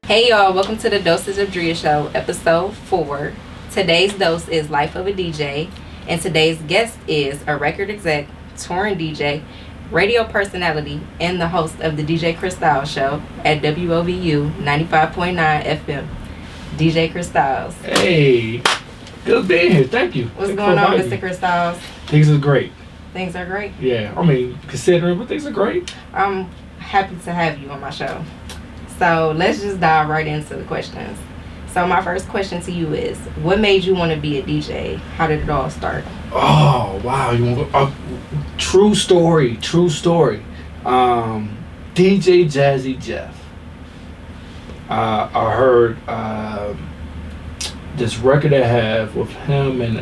Hey y'all, welcome to the Dosage of Drea Show, episode 4. Today's dose is Life of a DJ, and today's guest is a record exec, touring DJ, radio personality, and the host of the DJ Kristyles show at WOVU 95.9 FM, DJ Kristyles. Hey, good being here. Thank you. What's going on, Mr. Kristyles? Things are great. Things are great? Yeah, I mean, considering, but things are great. I'm happy to have you on my show. So let's just dive right into the questions. So my first question to you is, what made you want to be a DJ? How did it all start? Oh, wow. You want to go? True story. DJ Jazzy Jeff. I heard this record I have with him and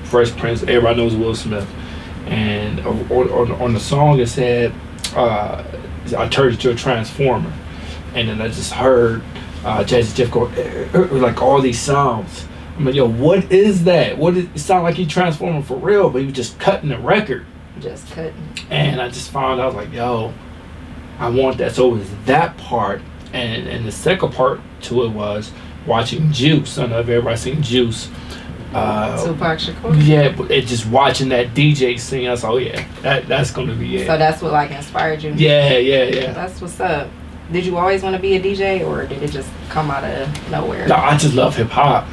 Fresh Prince. Everybody knows Will Smith. And on the song it said, I turned into a transformer. And then I just heard Jazzy Jeff go, like all these sounds. I'm like, yo, what is that? It sounded like he transforming for real, but he was just cutting the record. Just cutting. And I just found out, like, yo, I want that. So it was that part. And the second part to it was watching Juice. I don't know if everybody seen Juice. Tupac Shakur? Yeah, but it just watching that DJ sing, I was like, oh yeah, that's going to be it. So that's what like inspired you? Yeah. That's what's up. Did you always want to be a DJ, or did it just come out of nowhere? No, I just love hip hop.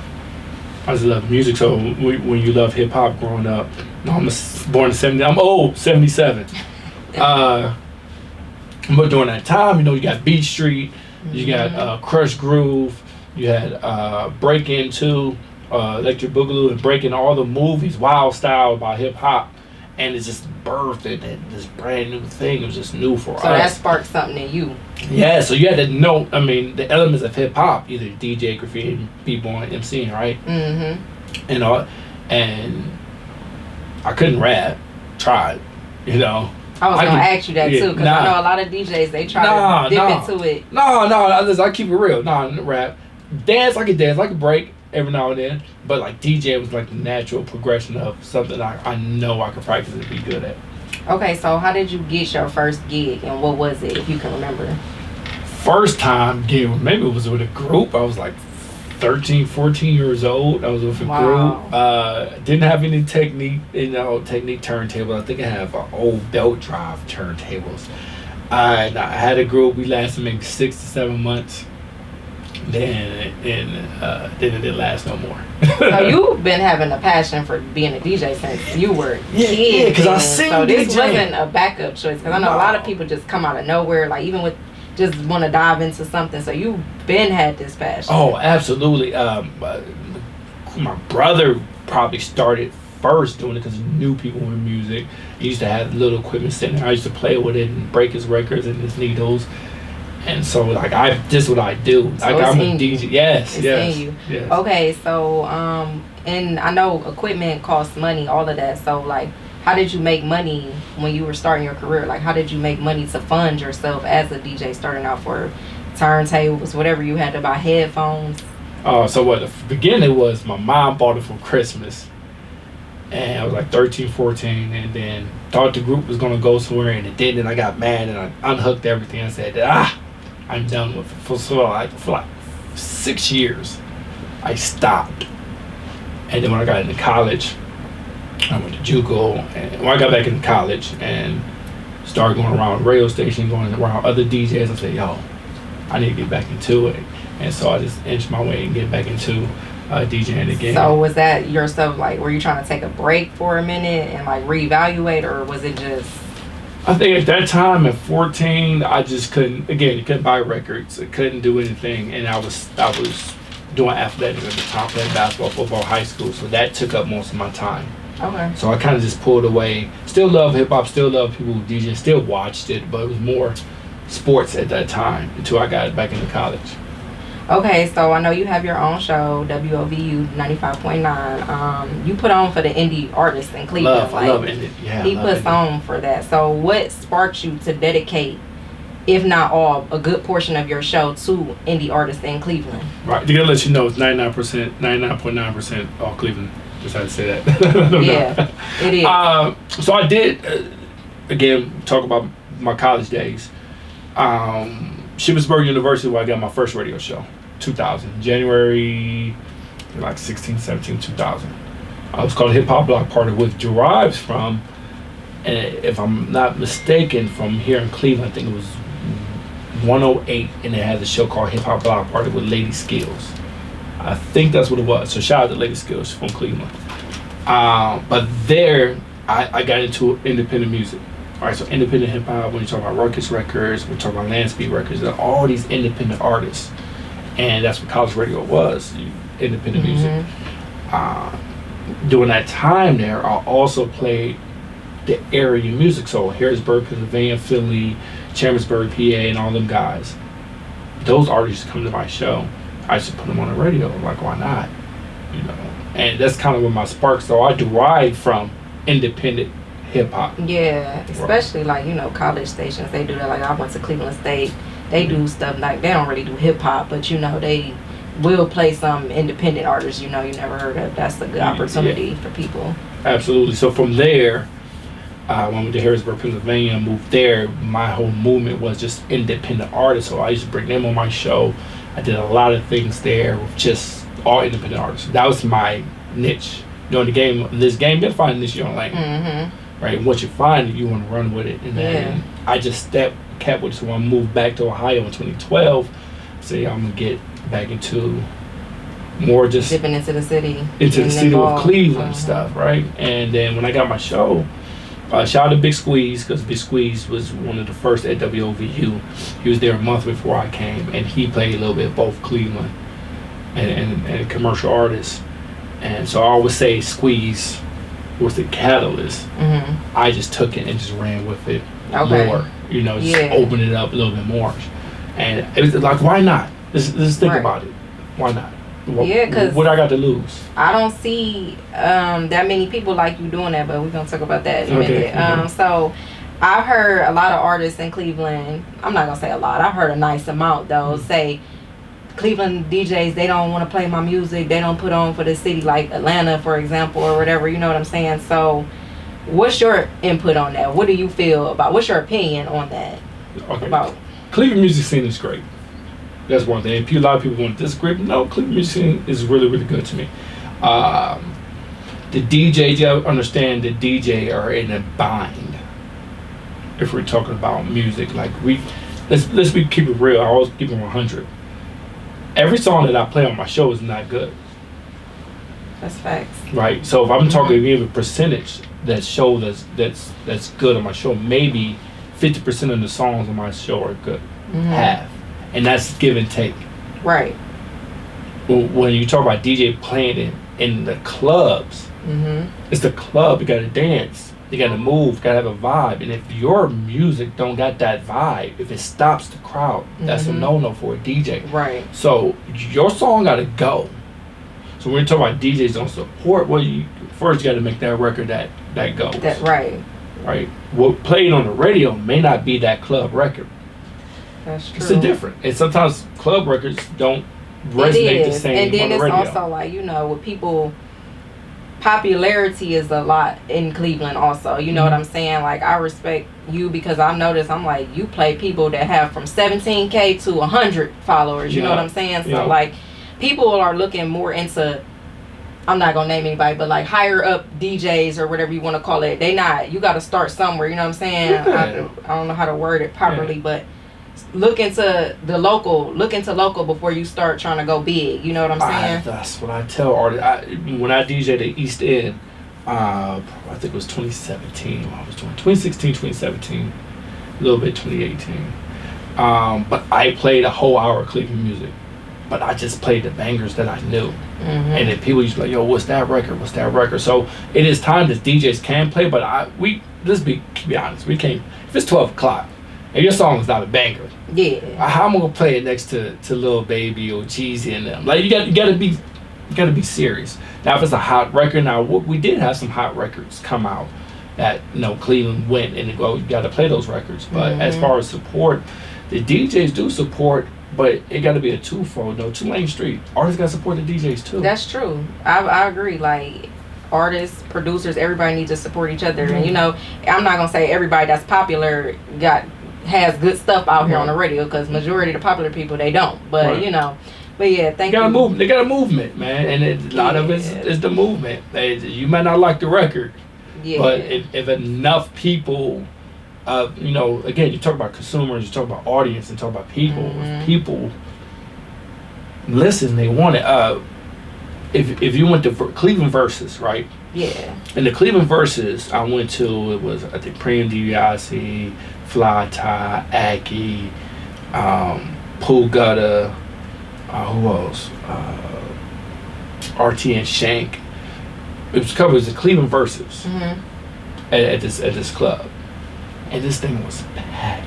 I just love music. So when you love hip hop growing up, I'm born in 70. I'm old, 77. But during that time, you got Beat Street, you got Crush Groove, you had Break Into, Electric Boogaloo, and Breaking, all the movies, Wild Style about hip hop. And it's just birthed this brand new thing. It was just new for us. So that sparked something in you. Yeah, so you had to know, the elements of hip hop, either DJ, graffiti, b-boy, MCing, right? Mm-hmm. And I couldn't rap. Tried, I was going to ask you that too, because I know a lot of DJs, they try to dip into it. I keep it real. Rap. Dance, I can break every now and then, but like DJ was like the natural progression of something I know I could practice and be good at. Okay, so how did you get your first gig, and what was it, if you can remember? First time gig, maybe it was with a group. I was like 13, 14 years old. I was with a group. Didn't have any technique turntable. I think I have old belt drive turntables. I had a group. We lasted maybe 6 to 7 months. Then it didn't last no more. So you've been having a passion for being a DJ since you were a kid. Yeah, because I sing. So this wasn't a backup choice, because I know a lot of people just come out of nowhere, like even with just want to dive into something. So you've been had this passion. Oh, absolutely. My brother probably started first doing it because he knew people in music. He used to have little equipment sitting there. I used to play with it and break his records and his needles. And so, like, this is what I do. So I'm a DJ. Yes. Okay, so, and I know equipment costs money, all of that. So, like, how did you make money when you were starting your career? Like, how did you make money to fund yourself as a DJ, starting out for turntables, whatever you had to buy, headphones? So what the beginning was, my mom bought it for Christmas. And I was like 13, 14, and then thought the group was going to go somewhere, and it didn't. And I got mad, and I unhooked everything and said, I'm done with it. For like 6 years, I stopped. And then when I got into college, I went to JUCO, and when I got back into college and started going around radio station, going around other DJs, I said, yo, I need to get back into it. And so I just inched my way and get back into DJing again. So was that yourself, like, were you trying to take a break for a minute and like reevaluate, or was it just? I think at that time at 14, I just couldn't buy records. I couldn't do anything, and I was doing athletics at the time, playing basketball, football, high school. So that took up most of my time. Okay. So I kind of just pulled away. Still love hip hop. Still love people who DJ. Still watched it, but it was more sports at that time until I got back into college. Okay, so I know you have your own show, WOVU 95.9. You put on for the indie artists in Cleveland. Love indie. Yeah, he puts on for that. So what sparked you to dedicate, if not all, a good portion of your show to indie artists in Cleveland? Right. To let you know, it's 99.9% all Cleveland. Just had to say that. Yeah, it is. So I did, again, talk about my college days. Shippensburg University, where I got my first radio show, 2000, January, like 16, 17, 2000. I was called Hip Hop Block Party, which derives from, if I'm not mistaken, from here in Cleveland. I think it was 108, and it had a show called Hip Hop Block Party with Lady Skills. I think that's what it was. So shout out to Lady Skills from Cleveland. But there, I got into independent music. All right, so independent hip hop. When you talk about Ruckus Records, we talk about Landspeed Records, there are all these independent artists, and that's what college radio was. Independent music. During that time there, I also played the area music. So Harrisburg, Pennsylvania, Philly, Chambersburg, PA, and all them guys. Those artists come to my show. I should put them on the radio. I'm like, why not? You know, and that's kind of where my spark. So I derived from independent hip hop. Yeah, especially like, you know, college stations, they do that. Like I went to Cleveland State, they do stuff like, they don't really do hip hop, but you know, they will play some independent artists, you know, you never heard of. That's a good opportunity for people. Absolutely. So from there, when I went to Harrisburg, Pennsylvania, moved there, my whole movement was just independent artists. So I used to bring them on my show. I did a lot of things there with just all independent artists. That was my niche. You know, this game, you gotta find a niche you don't like. Right? And once you find it, you want to run with it. And then I just kept with it. So when I moved back to Ohio in 2012, say I'm going to get back into more just dipping into the city. Into the city of Cleveland stuff, right? And then when I got my show, shout out to Big Squeeze, because Big Squeeze was one of the first at WOVU. He was there a month before I came, and he played a little bit both Cleveland and commercial artists. And so I always say Squeeze was the catalyst. I just took it and just ran with it more, you know, just open it up a little bit more. And it was like, why not? Let's think about it. Why not? Because what I got to lose? I don't see that many people like you doing that, but we're gonna talk about that in a minute. So I've heard a lot of artists in Cleveland, I'm not gonna say a lot, I've heard a nice amount though, say Cleveland DJs, they don't want to play my music, they don't put on for the city, like Atlanta, for example, or whatever, you know what I'm saying? So what's your input on that? What do you feel about, what's your opinion on that? About Cleveland music scene is great. That's one thing. A lot of people want to disagree, but no, Cleveland music scene is really, really good to me. The DJs, you gotta understand the DJ are in a bind. If we're talking about music, like let's keep it real. I always keep it 100. Every song that I play on my show is not good. That's facts. Right. So if I'm talking even a percentage that's good on my show, maybe 50% of the songs on my show are good. Half. And that's give and take. Right. When you talk about DJ playing it in the clubs, it's the club. You got to dance. You got to move. You got to have a vibe. And if your music don't got that vibe, if it stops the crowd, that's a no-no for a DJ. Right. So your song got to go. So when you talk about DJs don't support, well, first you got to make that record that goes. Right. Right. What played on the radio may not be that club record. That's true. It's a different. And sometimes club records don't resonate the same and then on the it's radio. also like, you know, with people, popularity is a lot in Cleveland also. You know what I'm saying? Like, I respect you because I've noticed, I'm like, you play people that have from 17K to 100 followers. You know what I'm saying? So, like, people are looking more into, I'm not going to name anybody, but like higher up DJs or whatever you want to call it. You got to start somewhere. You know what I'm saying? I don't know how to word it properly, but look into local before you start trying to go big. You know what I'm saying? That's what I tell artists. When I DJ'd at East End, I think it was 2017. I was doing 2016, 2017, a little bit 2018. But I played a whole hour of Cleveland music. But I just played the bangers that I knew. And then people used to be like, yo, what's that record? What's that record? So it is time that DJs can play, but let's be honest, we can't. If it's 12 o'clock and your song is not a banger, how am I gonna play it next to Lil Baby or Jeezy and them? Like, you gotta be serious. Now if it's a hot record, now we did have some hot records come out that, you know, Cleveland went and you gotta play those records. But as far as support, the DJs do support. But it got to be a twofold, though. Two-lane street. Artists got to support the DJs, too. That's true. I agree. Like, artists, producers, everybody needs to support each other. And, you know, I'm not going to say everybody that's popular got has good stuff out here Right. on the radio, because majority of the popular people, they don't. But Right. you know, but yeah, They got a movement. They got a movement, man, and a lot of it is the movement. You might not like the record, but if enough people, you know, again, you talk about consumers, you talk about audience, and talk about people. If people listen, they want it. If you went to Cleveland Versus, right? Yeah. In the Cleveland Versus, I went to, it was, I think, Prem DiBiase, Fly Tie, Aki, Pool Gutter, who else? RT and Shank. It was covered as the Cleveland Versus at this club. And this thing was packed.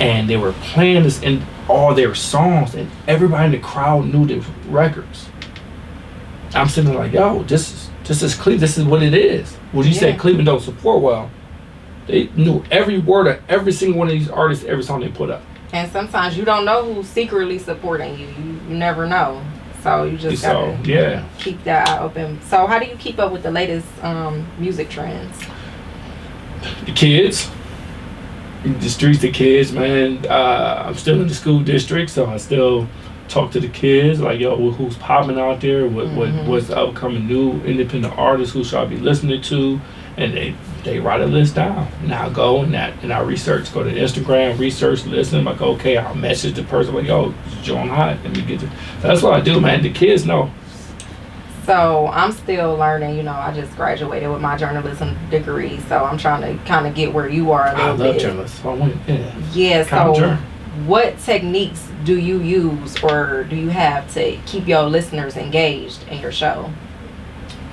And they were playing this in all their songs, and everybody in the crowd knew their records. I'm sitting there like, yo, this is Cleveland. This is what it is. Would you say Cleveland don't support? Well, they knew every word of every single one of these artists, every song they put up. And sometimes you don't know who's secretly supporting you. You never know. So you just gotta keep that eye open. So how do you keep up with the latest music trends? The kids. The streets, the kids, man. I'm still in the school district, so I still talk to the kids, like, yo, who's popping out there, what's the upcoming new independent artists, who should I be listening to, and they write a list down, and I'll go and I research, go to Instagram, research, listen, like, okay, I'll message the person, like, yo, John Hot, let me get to, so that's what I do, man. The kids know. So I'm still learning, you know, I just graduated with my journalism degree, so I'm trying to kind of get where you are a little bit. I love journalism. So I went, yeah, so what techniques do you use or do you have to keep your listeners engaged in your show?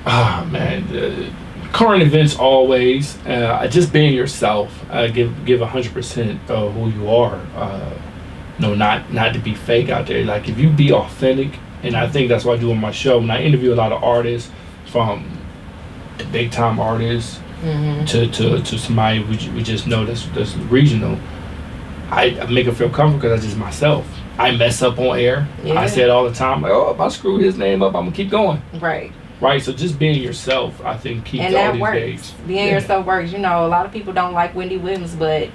Man, current events always. Just being yourself. Give 100% of who you are. No, not to be fake out there. Like, if you be authentic, and I think that's what I do on my show. When I interview a lot of artists, from big time artists to somebody we just know that's regional, I make them feel comfortable because that's just myself. I mess up on air. Yeah. I say it all the time. Like, oh, if I screw his name up, I'm gonna keep going. Right. So just being yourself, I think, keeps the audience engaged. Being yourself works. You know, a lot of people don't like Wendy Williams, but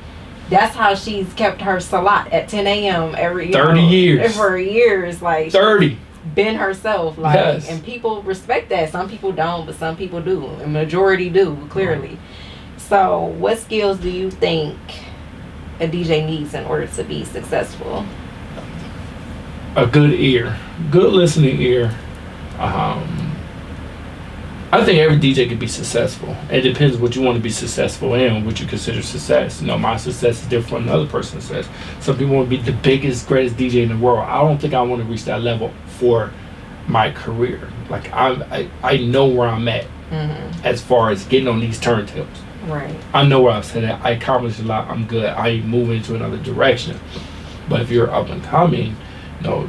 that's how she's kept her salat at 10 a.m. every 30 years. For years, like 30. Been herself, like, and people respect that. Some people don't, but some people do. A majority do, clearly. So, what skills do you think a DJ needs in order to be successful? A good ear, good listening ear. I think every DJ can be successful. It depends what you want to be successful in, what you consider success. You know, my success is different from another person's success. Some people want to be the biggest, greatest DJ in the world. I don't think I want to reach that level for my career. Like, I know where I'm at as far as getting on these turntables. Right. I know where I'm at. I accomplished a lot. I'm good. I move into another direction. But if you're up and coming, you know,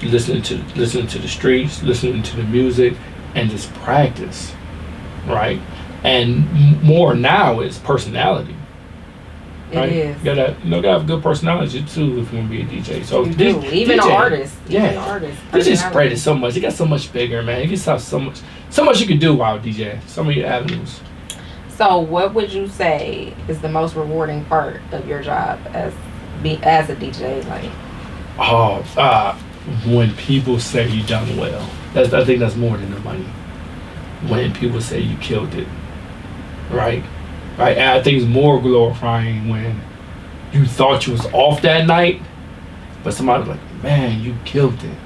listening to the streets, listening to the music, and just practice, right? And more now is personality. Right? It is. Gotta have a good personality too if you want to be a DJ. So even an artist. They just spread it so much. It got so much bigger, man. You just have so much you can do while DJ. So many avenues. So what would you say is the most rewarding part of your job as a DJ? Like, when people say you done well. I think that's more than the money. When people say you killed it, right? Right. And I think it's more glorifying when you thought you was off that night, but somebody was like, "Man, you killed it.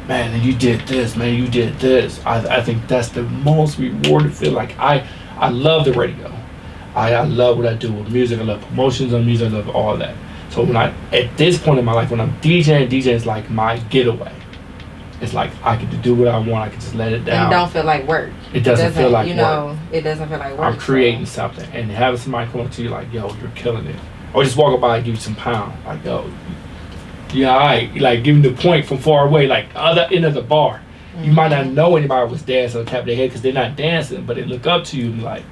Man, and you did this. Man, you did this." I think that's the most rewarding feel. Like, I love the radio. I love what I do with music. I love promotions on music. I love all that. So when at this point in my life, when I'm DJing is like my getaway. It's like I can do what I want. I can just let it down. And don't feel like work. It doesn't feel like work. It doesn't feel like work. I'm creating something, and having somebody come up to you like, "Yo, you're killing it," or just walk by and give you some pound, like, "Yo, yeah, alright." Like, give them the point from far away, like other end of the bar. You might not know anybody was dancing or tap their head because they're not dancing, but they look up to you and like,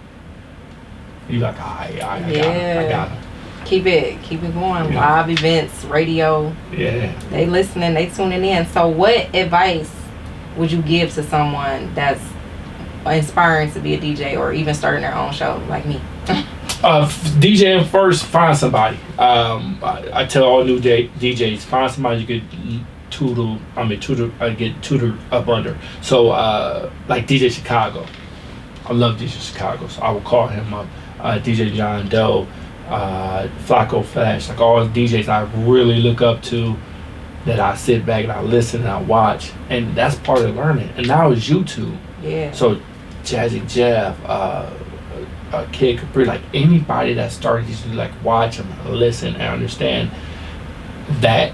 you're like, I got them. Keep it going. Yeah. Live events, radio. Yeah. They listening, they tuning in. So what advice would you give to someone that's inspiring to be a DJ or even starting their own show like me? DJing first, find somebody. I tell all new DJs, find somebody you could get tutored up under. So, like DJ Chicago. I love DJ Chicago, so I will call him up. DJ John Doe, Flacco Flash, like all the DJs I really look up to, that I sit back and I listen and I watch, and that's part of learning. And now it's YouTube. Yeah. So Jazzy Jeff, Kid Capri, like anybody that started to like watch them, listen, and understand that.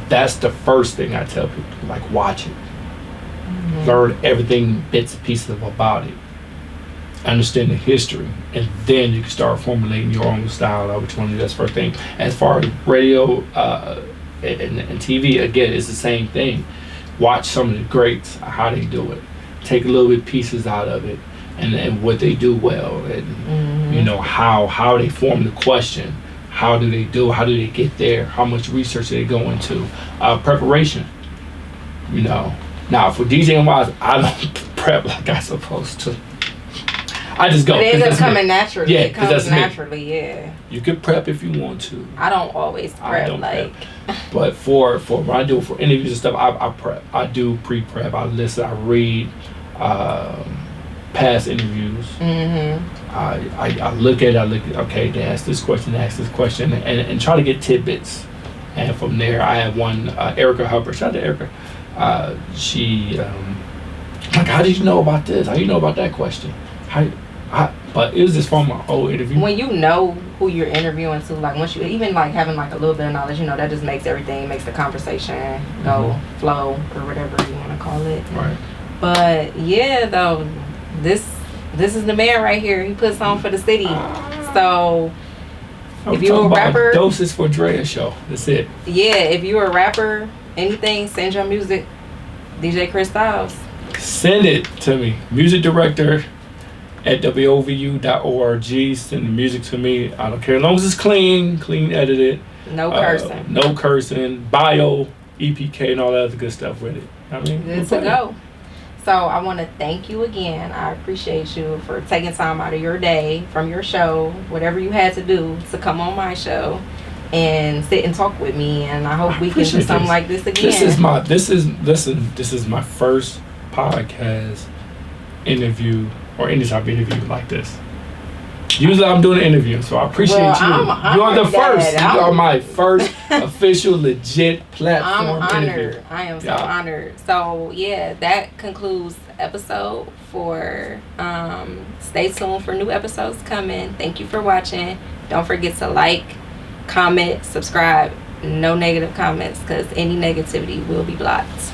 That's the first thing I tell people, like watch it. Mm-hmm. Learn everything, bits and pieces about it. Understand the history, and then you can start formulating your own style. Which one is the first thing. As far as radio and TV, again, it's the same thing. Watch some of the greats, how they do it. Take a little bit pieces out of it, and what they do well, and you know how they form the question. How do they do? How do they get there? How much research do they go into? Preparation. You know. Now for DJing wise, I don't prep like I'm supposed to. I just go. But it ends up coming naturally. Yeah, it comes that's naturally. Me. Yeah. You can prep if you want to. I don't always prep. I don't prep. But for when I do it for interviews and stuff, I prep. I do pre-prep. I listen. I read past interviews. I look at it. Okay, they ask this question, and try to get tidbits. And from there, I have one, Erica Hubbard. Shout out to Erica. She, like, how did you know about this? How do you know about that question? But it was just from my old interview. When you know who you're interviewing to, like once you even like having like a little bit of knowledge, you know, that just makes the conversation go flow or whatever you want to call it. Right. But yeah, though, this is the man right here. He puts on for the city. So if you're a rapper, Dosage of Drea Show. That's it. Yeah, if you're a rapper, anything, send your music. DJ Kristyles. Send it to me. Music director at wovu.org. Send the music to me. I don't care as long as it's clean edited. No cursing. No cursing. Bio, EPK, and all that other good stuff with it. I mean, good to go. So I want to thank you again. I appreciate you for taking time out of your day from your show, whatever you had to do, to come on my show and sit and talk with me. And I hope we can do something like this again. This is my first podcast interview or any type of interview like this. Usually I'm doing an interview, so I appreciate you. You are the first. You are my first official, legit platform interview. I am so honored. So yeah, that concludes episode 4. Stay tuned for new episodes coming. Thank you for watching. Don't forget to like, comment, subscribe. No negative comments, because any negativity will be blocked.